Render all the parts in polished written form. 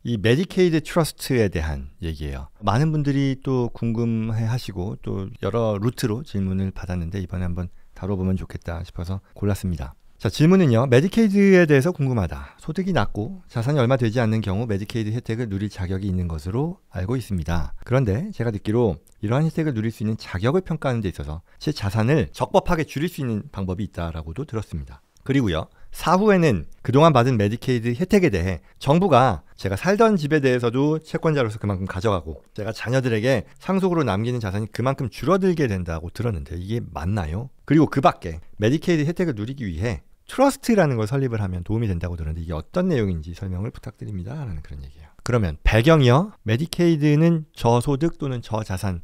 이 메디케이드 트러스트에 대한 얘기예요. 많은 분들이 또 궁금해 하시고 또 여러 루트로 질문을 받았는데 이번에 한번 다뤄보면 좋겠다 싶어서 골랐습니다. 자, 질문은요. 메디케이드에 대해서 궁금하다. 소득이 낮고 자산이 얼마 되지 않는 경우 메디케이드 혜택을 누릴 자격이 있는 것으로 알고 있습니다. 그런데 제가 듣기로 이러한 혜택을 누릴 수 있는 자격을 평가하는 데 있어서 제 자산을 적법하게 줄일 수 있는 방법이 있다라고도 들었습니다. 그리고요. 사후에는 그동안 받은 메디케이드 혜택에 대해 정부가 제가 살던 집에 대해서도 채권자로서 그만큼 가져가고 제가 자녀들에게 상속으로 남기는 자산이 그만큼 줄어들게 된다고 들었는데 이게 맞나요? 그리고 그 밖에 메디케이드 혜택을 누리기 위해 트러스트라는 걸 설립을 하면 도움이 된다고 들었는데 이게 어떤 내용인지 설명을 부탁드립니다 라는 그런 얘기예요. 그러면 배경이요. 메디케이드는 저소득 또는 저자산에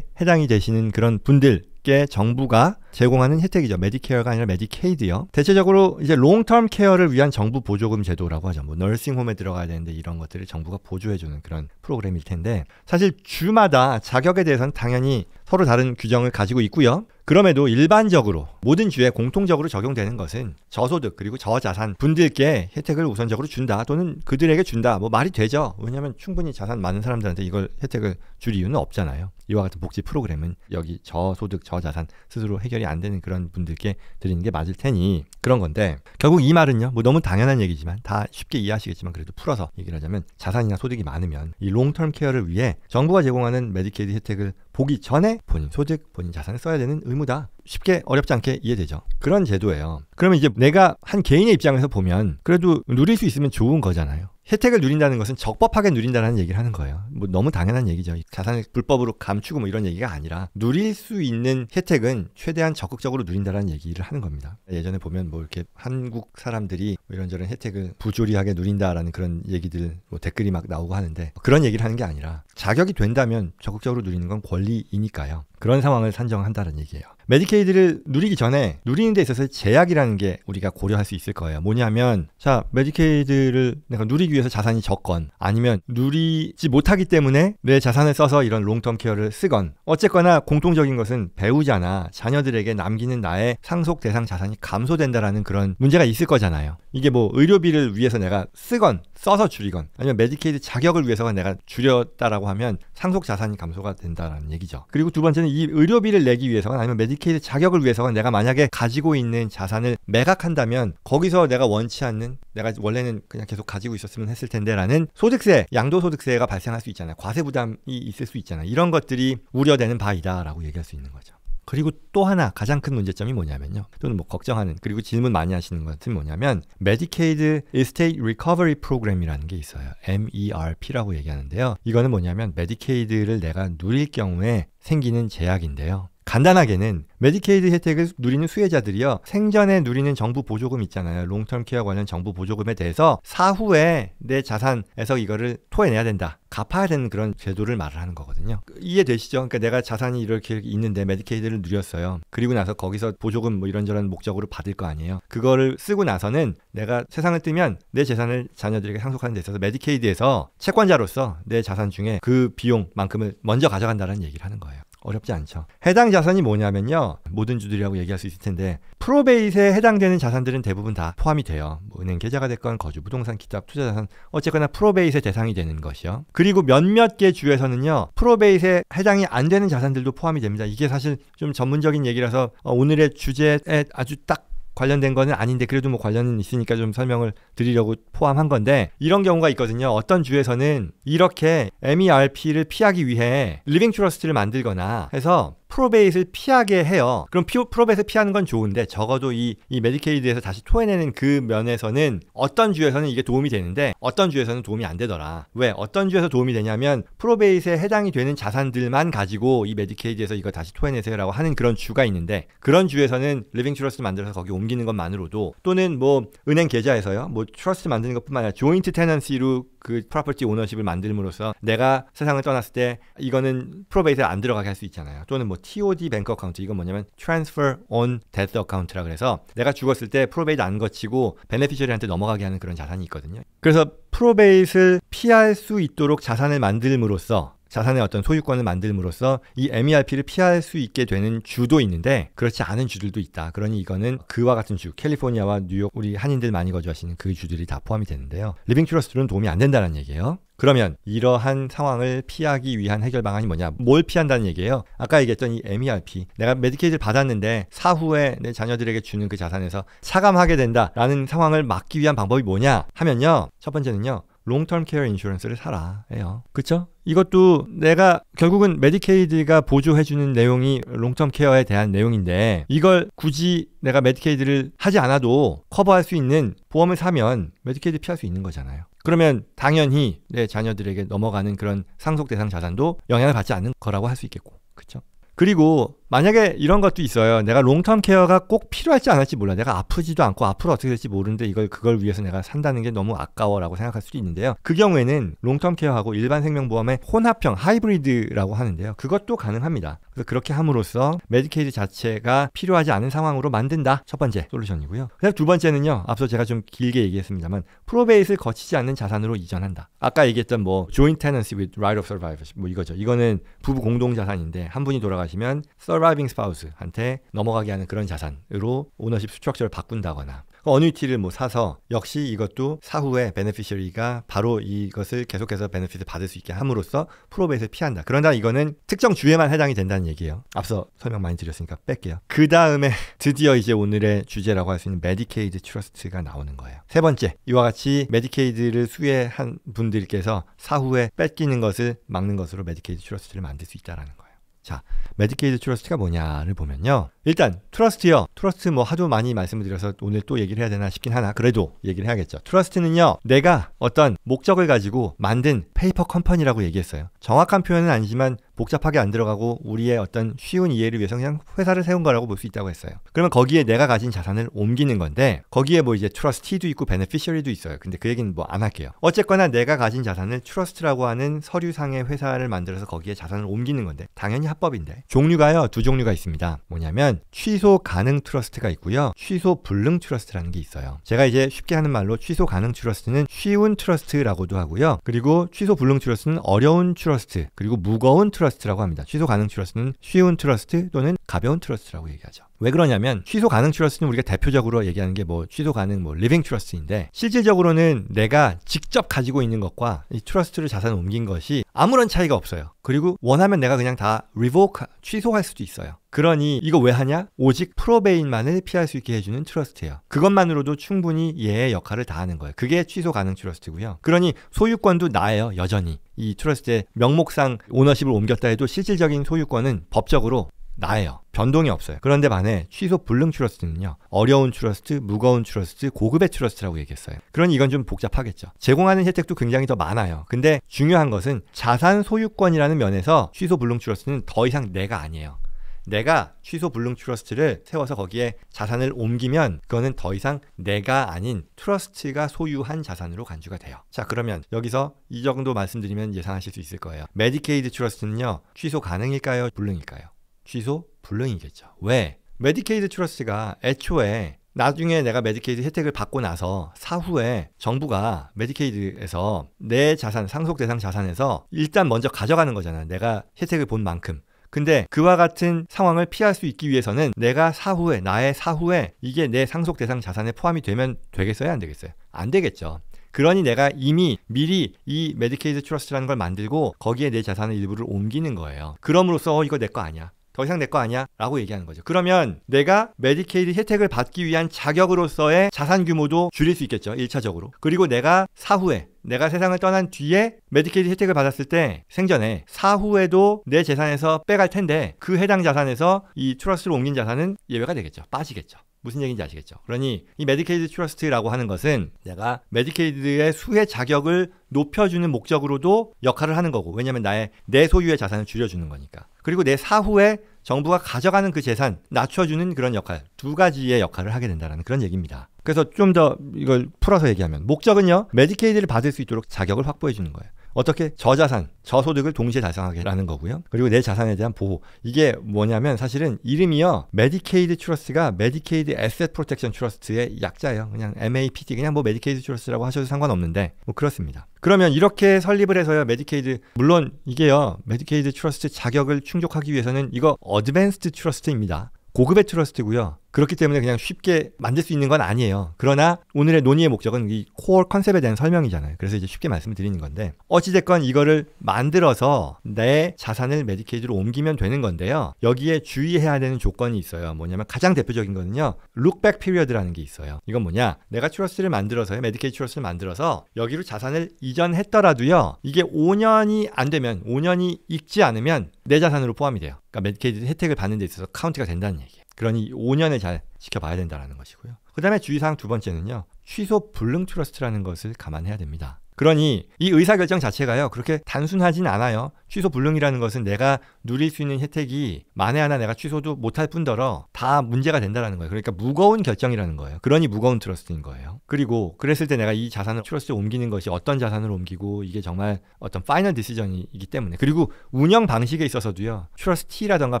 해당이 되시는 그런 분들께 정부가 제공하는 혜택이죠. 메디케어가 아니라 메디케이드요. 대체적으로 이제 롱텀 케어를 위한 정부 보조금 제도라고 하죠. 뭐 너싱홈에 들어가야 되는데 이런 것들을 정부가 보조해주는 그런 프로그램일 텐데 사실 주마다 자격에 대해서는 당연히 서로 다른 규정을 가지고 있고요. 그럼에도 일반적으로 모든 주에 공통적으로 적용되는 것은 저소득 그리고 저자산 분들께 혜택을 우선적으로 준다 또는 그들에게 준다. 뭐 말이 되죠. 왜냐하면 충분히 자산 많은 사람들한테 이걸 혜택을 줄 이유는 없잖아요. 이와 같은 복지 프로그램은 여기 저소득 저자산 스스로 해결이 안 되는 그런 분들께 드리는 게 맞을 테니 그런 건데 결국 이 말은요. 뭐 너무 당연한 얘기지만 다 쉽게 이해하시겠지만 그래도 풀어서 얘기를 하자면 자산이나 소득이 많으면 이 롱텀 케어를 위해 정부가 제공하는 메디케이드 혜택을 보기 전에 본인 소득, 본인 자산을 써야 되는 의무다. 쉽게 어렵지 않게 이해되죠. 그런 제도예요. 그러면 이제 내가 한 개인의 입장에서 보면 그래도 누릴 수 있으면 좋은 거잖아요. 혜택을 누린다는 것은 적법하게 누린다는 얘기를 하는 거예요. 뭐 너무 당연한 얘기죠. 자산을 불법으로 감추고 뭐 이런 얘기가 아니라 누릴 수 있는 혜택은 최대한 적극적으로 누린다는 얘기를 하는 겁니다. 예전에 보면 뭐 이렇게 한국 사람들이 뭐 이런저런 혜택을 부조리하게 누린다라는 그런 얘기들 뭐 댓글이 막 나오고 하는데 그런 얘기를 하는 게 아니라 자격이 된다면 적극적으로 누리는 건 권리이니까요. 그런 상황을 산정한다는 얘기예요. 메디케이드를 누리기 전에 누리는 데 있어서 제약이라는 게 우리가 고려할 수 있을 거예요. 뭐냐면 자 메디케이드를 내가 누리기 위해서 자산이 적건 아니면 누리지 못하기 때문에 내 자산을 써서 이런 롱텀 케어를 쓰건 어쨌거나 공통적인 것은 배우자나 자녀들에게 남기는 나의 상속 대상 자산이 감소된다라는 그런 문제가 있을 거잖아요. 이게 뭐 의료비를 위해서 내가 쓰건 써서 줄이건 아니면 메디케이드 자격을 위해서가 내가 줄였다라고 하면 상속 자산이 감소가 된다라는 얘기죠. 그리고 두 번째는 이 의료비를 내기 위해서가 아니면 메디케이드 자격을 위해서가 내가 만약에 가지고 있는 자산을 매각한다면 거기서 내가 원치 않는 내가 원래는 그냥 계속 가지고 있었으면 했을 텐데 라는 소득세, 양도소득세가 발생할 수 있잖아요. 과세 부담이 있을 수 있잖아요. 이런 것들이 우려되는 바이다 라고 얘기할 수 있는 거죠. 그리고 또 하나 가장 큰 문제점이 뭐냐면요. 또는 뭐 걱정하는 그리고 질문 많이 하시는 것은 뭐냐면 메디케이드 Estate Recovery Program이라는 게 있어요. MERP라고 얘기하는데요. 이거는 뭐냐면 메디케이드를 내가 누릴 경우에 생기는 제약인데요. 간단하게는 메디케이드 혜택을 누리는 수혜자들이요. 생전에 누리는 정부 보조금 있잖아요. 롱텀 케어 관련 정부 보조금에 대해서 사후에 내 자산에서 이거를 토해내야 된다. 갚아야 되는 그런 제도를 말을 하는 거거든요. 이해되시죠? 그러니까 내가 자산이 이렇게 있는데 메디케이드를 누렸어요. 그리고 나서 거기서 보조금 뭐 이런저런 목적으로 받을 거 아니에요. 그거를 쓰고 나서는 내가 세상을 뜨면 내 재산을 자녀들에게 상속하는 데 있어서 메디케이드에서 채권자로서 내 자산 중에 그 비용만큼을 먼저 가져간다는 얘기를 하는 거예요. 어렵지 않죠. 해당 자산이 뭐냐면요. 모든 주들이라고 얘기할 수 있을 텐데 프로베이스에 해당되는 자산들은 대부분 다 포함이 돼요. 뭐 은행 계좌가 됐건 거주 부동산 기타 투자자산 어쨌거나 프로베이스의 대상이 되는 것이요. 그리고 몇몇 개 주에서는요. 프로베이스에 해당이 안 되는 자산들도 포함이 됩니다. 이게 사실 좀 전문적인 얘기라서 오늘의 주제에 아주 딱 관련된 거는 아닌데 그래도 뭐 관련은 있으니까 좀 설명을 드리려고 포함한 건데 이런 경우가 있거든요. 어떤 주에서는 이렇게 MERP를 피하기 위해 리빙 트러스트를 만들거나 해서 프로베이스를 피하게 해요. 그럼 프로베이스를 피하는 건 좋은데 적어도 이 메디케이드에서 다시 토해내는 그 면에서는 어떤 주에서는 이게 도움이 되는데 어떤 주에서는 도움이 안 되더라. 왜? 어떤 주에서 도움이 되냐면 프로베이스에 해당이 되는 자산들만 가지고 이 메디케이드에서 이거 다시 토해내세요라고 하는 그런 주가 있는데 그런 주에서는 리빙 트러스트 만들어서 거기 옮기는 것만으로도 또는 뭐 은행 계좌에서요. 뭐 트러스트 만드는 것뿐만 아니라 조인트 테넌시로 그 프로퍼티 오너십을 만들므로써 내가 세상을 떠났을 때 이거는 프로베이스에 안 들어가게 할 수 있잖아요. 또는 뭐 TOD 뱅크 어카운트 이건 뭐냐면 Transfer on Death 어카운트라 그래서 내가 죽었을 때 프로베이스 안 거치고 베네피셔리한테 넘어가게 하는 그런 자산이 있거든요. 그래서 프로베이스를 피할 수 있도록 자산을 만들므로써 자산의 어떤 소유권을 만들므로써 이 MERP를 피할 수 있게 되는 주도 있는데 그렇지 않은 주들도 있다. 그러니 이거는 그와 같은 주, 캘리포니아와 뉴욕 우리 한인들 많이 거주하시는 그 주들이 다 포함이 되는데요. 리빙 트러스트로는 도움이 안 된다는 얘기예요. 그러면 이러한 상황을 피하기 위한 해결 방안이 뭐냐? 뭘 피한다는 얘기예요? 아까 얘기했던 이 MERP, 내가 메디케이드를 받았는데 사후에 내 자녀들에게 주는 그 자산에서 차감하게 된다라는 상황을 막기 위한 방법이 뭐냐 하면요, 첫 번째는요, 롱텀 케어 인슈런스를 사라 해요. 그렇죠? 이것도 내가 결국은 메디케이드가 보조해주는 내용이 롱텀 케어에 대한 내용인데 이걸 굳이 내가 메디케이드를 하지 않아도 커버할 수 있는 보험을 사면 메디케이드 피할 수 있는 거잖아요. 그러면 당연히 내 자녀들에게 넘어가는 그런 상속 대상 자산도 영향을 받지 않는 거라고 할 수 있겠고, 그렇죠? 그리고 만약에 이런 것도 있어요. 내가 롱텀 케어가 꼭 필요할지 안 할지 몰라. 내가 아프지도 않고 앞으로 어떻게 될지 모르는데 그걸 위해서 내가 산다는 게 너무 아까워라고 생각할 수도 있는데요. 그 경우에는 롱텀 케어하고 일반 생명보험의 혼합형 하이브리드라고 하는데요. 그것도 가능합니다. 그래서 그렇게 함으로써 메디케이드 자체가 필요하지 않은 상황으로 만든다. 첫 번째 솔루션이고요. 그다음 두 번째는요. 앞서 제가 좀 길게 얘기했습니다만 프로베이스를 거치지 않는 자산으로 이전한다. 아까 얘기했던 뭐 joint tenancy with right of survivorship 뭐 이거죠. 이거는 부부 공동 자산인데 한 분이 돌아가시면 surviving spouse한테 넘어가게 하는 그런 자산으로 오너십 스트럭처를 바꾼다거나 어뉴이티를 뭐 사서 역시 이것도 사후에 베네피셔리가 바로 이것을 계속해서 베네핏을 받을 수 있게 함으로써 프로베이스를 피한다. 그러나 이거는 특정 주에만 해당이 된다는 얘기예요. 앞서 설명 많이 드렸으니까 뺄게요. 그 다음에 드디어 이제 오늘의 주제라고 할 수 있는 메디케이드 트러스트가 나오는 거예요. 세 번째, 이와 같이 메디케이드를 수혜한 분들께서 사후에 뺏기는 것을 막는 것으로 메디케이드 트러스트를 만들 수 있다는 거예요. 자, 메디케이드 트러스트가 뭐냐를 보면요. 일단 트러스트요. 트러스트 뭐 하도 많이 말씀을 드려서 오늘 또 얘기를 해야 되나 싶긴 하나 그래도 얘기를 해야겠죠. 트러스트는요. 내가 어떤 목적을 가지고 만든 페이퍼 컴퍼니라고 얘기했어요. 정확한 표현은 아니지만 복잡하게 안 들어가고 우리의 어떤 쉬운 이해를 위해서 그냥 회사를 세운 거라고 볼 수 있다고 했어요. 그러면 거기에 내가 가진 자산을 옮기는 건데 거기에 뭐 이제 트러스티도 있고 베네피셔리도 있어요. 근데 그 얘기는 뭐 안 할게요. 어쨌거나 내가 가진 자산을 트러스트라고 하는 서류상의 회사를 만들어서 거기에 자산을 옮기는 건데 당연히 합법인데 종류가요. 두 종류가 있습니다. 뭐냐면 취소 가능 트러스트가 있고요. 취소 불능 트러스트라는 게 있어요. 제가 이제 쉽게 하는 말로 취소 가능 트러스트는 쉬운 트러스트라고도 하고요. 그리고 취소 불능 트러스트는 어려운 트러스트 그리고 무거운 트러스트라고 합니다. 취소 가능 트러스트는 쉬운 트러스트 또는 가벼운 트러스트라고 얘기하죠. 왜 그러냐면 취소 가능 트러스트는 우리가 대표적으로 얘기하는 게 뭐 취소 가능 뭐 리빙 트러스트인데 실질적으로는 내가 직접 가지고 있는 것과 이 트러스트를 자산을 옮긴 것이 아무런 차이가 없어요. 그리고 원하면 내가 그냥 다 리보크 취소할 수도 있어요. 그러니 이거 왜 하냐? 오직 프로베인만을 피할 수 있게 해주는 트러스트예요. 그것만으로도 충분히 얘의 역할을 다하는 거예요. 그게 취소 가능 트러스트고요. 그러니 소유권도 나예요. 여전히 이 트러스트의 명목상 오너십을 옮겼다 해도 실질적인 소유권은 법적으로 나예요. 변동이 없어요. 그런데 반해 취소 불능 트러스트는요. 어려운 트러스트, 무거운 트러스트, 고급의 트러스트라고 얘기했어요. 그러니 이건 좀 복잡하겠죠. 제공하는 혜택도 굉장히 더 많아요. 근데 중요한 것은 자산 소유권이라는 면에서 취소 불능 트러스트는 더 이상 내가 아니에요. 내가 취소 불능 트러스트를 세워서 거기에 자산을 옮기면 그거는 더 이상 내가 아닌 트러스트가 소유한 자산으로 간주가 돼요. 자, 그러면 여기서 이 정도 말씀드리면 예상하실 수 있을 거예요. 메디케이드 트러스트는요. 취소 가능일까요? 불능일까요? 취소 불능이겠죠. 왜? 메디케이드 트러스트가 애초에 나중에 내가 메디케이드 혜택을 받고 나서 사후에 정부가 메디케이드에서 내 자산, 상속 대상 자산에서 일단 먼저 가져가는 거잖아. 내가 혜택을 본 만큼. 근데 그와 같은 상황을 피할 수 있기 위해서는 내가 사후에, 나의 사후에 이게 내 상속 대상 자산에 포함이 되면 되겠어요? 안 되겠어요? 안 되겠죠. 그러니 내가 이미 미리 이 메디케이드 트러스트라는 걸 만들고 거기에 내 자산의 일부를 옮기는 거예요. 그럼으로써 이거 내 거 아니야. 더 이상 내 거 아니야? 라고 얘기하는 거죠. 그러면 내가 메디케이드 혜택을 받기 위한 자격으로서의 자산 규모도 줄일 수 있겠죠. 1차적으로. 그리고 내가 사후에 내가 세상을 떠난 뒤에 메디케이드 혜택을 받았을 때 생전에 사후에도 내 재산에서 빼갈 텐데 그 해당 자산에서 이 트러스트로 옮긴 자산은 예외가 되겠죠. 빠지겠죠. 무슨 얘기인지 아시겠죠? 그러니 이 메디케이드 트러스트라고 하는 것은 내가 메디케이드의 수혜 자격을 높여주는 목적으로도 역할을 하는 거고 왜냐면 내 소유의 자산을 줄여주는 거니까. 그리고 내 사후에 정부가 가져가는 그 재산 낮춰주는 그런 역할 두 가지의 역할을 하게 된다는 그런 얘기입니다. 그래서 좀 더 이걸 풀어서 얘기하면 목적은요. 메디케이드를 받을 수 있도록 자격을 확보해 주는 거예요. 어떻게 저자산, 저소득을 동시에 달성하게라는 거고요. 그리고 내 자산에 대한 보호. 이게 뭐냐면 사실은 이름이요. 메디케이드 트러스트가 메디케이드 애셋 프로텍션 트러스트의 약자예요. 그냥 MAPT, 그냥 뭐 메디케이드 트러스트라고 하셔도 상관없는데 뭐 그렇습니다. 그러면 이렇게 설립을 해서요. 메디케이드, 물론 이게요. 메디케이드 트러스트 자격을 충족하기 위해서는 이거 어드밴스드 트러스트입니다. 고급의 트러스트고요. 그렇기 때문에 그냥 쉽게 만들 수 있는 건 아니에요. 그러나 오늘의 논의의 목적은 이 코어 컨셉에 대한 설명이잖아요. 그래서 이제 쉽게 말씀을 드리는 건데 어찌됐건 이거를 만들어서 내 자산을 메디케이드로 옮기면 되는 건데요. 여기에 주의해야 되는 조건이 있어요. 뭐냐면 가장 대표적인 거는요. 룩백 피리어드라는 게 있어요. 이건 뭐냐? 내가 트러스트를 만들어서요. 메디케이드 트러스트를 만들어서 여기로 자산을 이전했더라도요. 이게 5년이 안 되면 5년이 익지 않으면 내 자산으로 포함이 돼요. 그러니까 메디케이드 혜택을 받는 데 있어서 카운트가 된다는 얘기예요. 그러니 5년을 잘 지켜봐야 된다는 것이고요. 그 다음에 주의사항 두 번째는요. 취소 불능 트러스트라는 것을 감안해야 됩니다. 그러니 이 의사결정 자체가요. 그렇게 단순하진 않아요. 취소 불능이라는 것은 내가 누릴 수 있는 혜택이 만에 하나 내가 취소도 못할 뿐더러 다 문제가 된다는 거예요. 그러니까 무거운 결정이라는 거예요. 그러니 무거운 트러스트인 거예요. 그리고 그랬을 때 내가 이 자산을 트러스트에 옮기는 것이 어떤 자산을 옮기고 이게 정말 어떤 파이널 디시전이기 때문에 그리고 운영 방식에 있어서도요. 트러스티라던가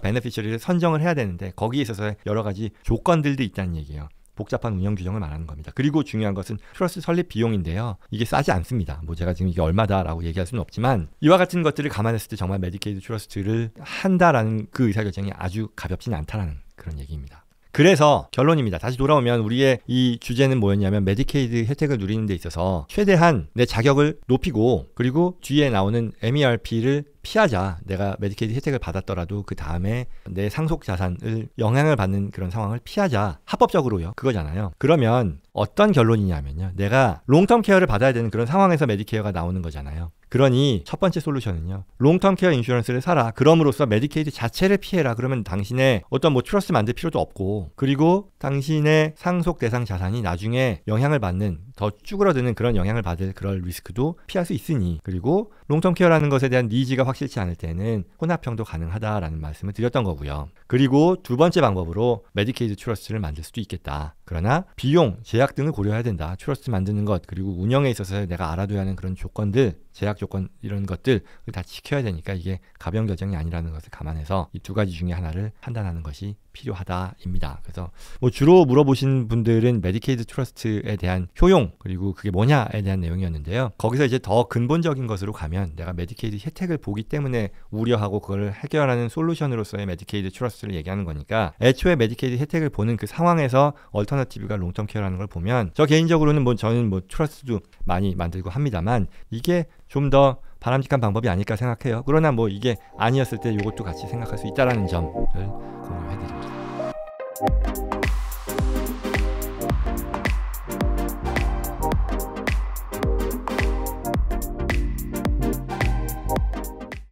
베네피셔리를 선정을 해야 되는데 거기에 있어서 여러 가지 조건들도 있다는 얘기예요. 복잡한 운영 규정을 말하는 겁니다. 그리고 중요한 것은 트러스트 설립 비용인데요. 이게 싸지 않습니다. 뭐 제가 지금 이게 얼마다라고 얘기할 수는 없지만 이와 같은 것들을 감안했을 때 정말 메디케이드 트러스트를 한다라는 그 의사결정이 아주 가볍지는 않다라는 그런 얘기입니다. 그래서 결론입니다. 다시 돌아오면 우리의 이 주제는 뭐였냐면 메디케이드 혜택을 누리는 데 있어서 최대한 내 자격을 높이고 그리고 뒤에 나오는 MERP를 피하자. 내가 메디케이드 혜택을 받았더라도 그 다음에 내 상속 자산을 영향을 받는 그런 상황을 피하자. 합법적으로요. 그거잖아요. 그러면 어떤 결론이냐면요. 내가 롱텀 케어를 받아야 되는 그런 상황에서 메디케어가 나오는 거잖아요. 그러니 첫 번째 솔루션은요. 롱텀 케어 인슈런스를 사라. 그럼으로써 메디케이드 자체를 피해라. 그러면 당신의 어떤 뭐 트러스트 만들 필요도 없고 그리고 당신의 상속 대상 자산이 나중에 영향을 받는 더 쭈그러드는 그런 영향을 받을 그럴 리스크도 피할 수 있으니 그리고 롱텀 케어라는 것에 대한 니즈가 확실치 않을 때는 혼합형도 가능하다라는 말씀을 드렸던 거고요. 그리고 두 번째 방법으로 메디케이드 트러스트를 만들 수도 있겠다. 그러나 비용, 제약 등을 고려해야 된다. 트러스트 만드는 것 그리고 운영에 있어서 내가 알아둬야 하는 그런 조건들, 제약 조건 이런 것들을 다 지켜야 되니까 이게 가벼운 결정이 아니라는 것을 감안해서 이 두 가지 중에 하나를 판단하는 것이 필요하다입니다. 그래서 뭐 주로 물어보신 분들은 메디케이드 트러스트에 대한 효용 그리고 그게 뭐냐에 대한 내용이었는데요. 거기서 이제 더 근본적인 것으로 가면 내가 메디케이드 혜택을 보기 때문에 우려하고 그걸 해결하는 솔루션으로서의 메디케이드 트러스트를 얘기하는 거니까 애초에 메디케이드 혜택을 보는 그 상황에서 얼터너티브가 롱텀 케어라는 걸 보면 저 개인적으로는 뭐 저는 뭐 트러스트도 많이 만들고 합니다만 이게 좀 더 바람직한 방법이 아닐까 생각해요. 그러나 뭐 이게 아니었을 때 이것도 같이 생각할 수 있다라는 점을